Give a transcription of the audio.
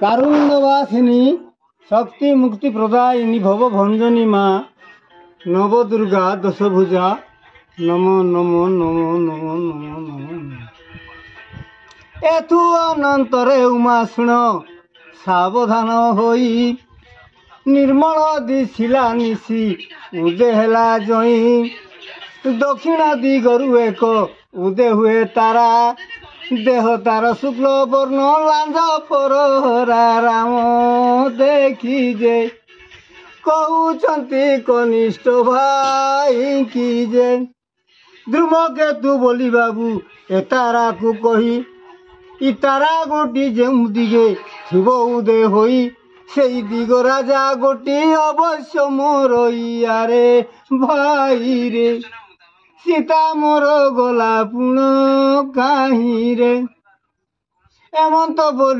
কারুণ্যবাসিনী শক্তি মুক্তি প্রদায়িনী ভবভঞ্জনী মা নবদুর্গা দশভুজা নম নম নম নম নম নম। এথু অনন্তরে উমা শুণ সাবধান হই, ନିର୍ମଳ ଦିଶିଲା ନିଶି ଉଦେ ହେଲା ଜଇଁ, ଦକ୍ଷିଣ ଦିଗରୁ ଏକ ଉଦେ ହୁଏ ତାରା, ଦେହ ତାର ଶୁକ୍ଳ ବର୍ଣ୍ଣ ଲାଞ୍ଜ ପରହରା, ରାମ ଦେଖି ଯେ କହୁଛନ୍ତି କନିଷ୍ଠ ଭାଇ କି ଯେ, ଧୂମକେତୁ ବୋଲି ବାବୁ ଏ ତାରାକୁ କହି, ଇ ତାରା ଗୋଟି ଯେଉଁ ଦିଗେ ଥିବ ଉଦେ ହୋଇ, সেই দিগ রাজা গোটি অবশ্য মোর ইয়ারে ভাই রে, সীতা মোর গলা পুণ কাহিরে। এমন তো বলি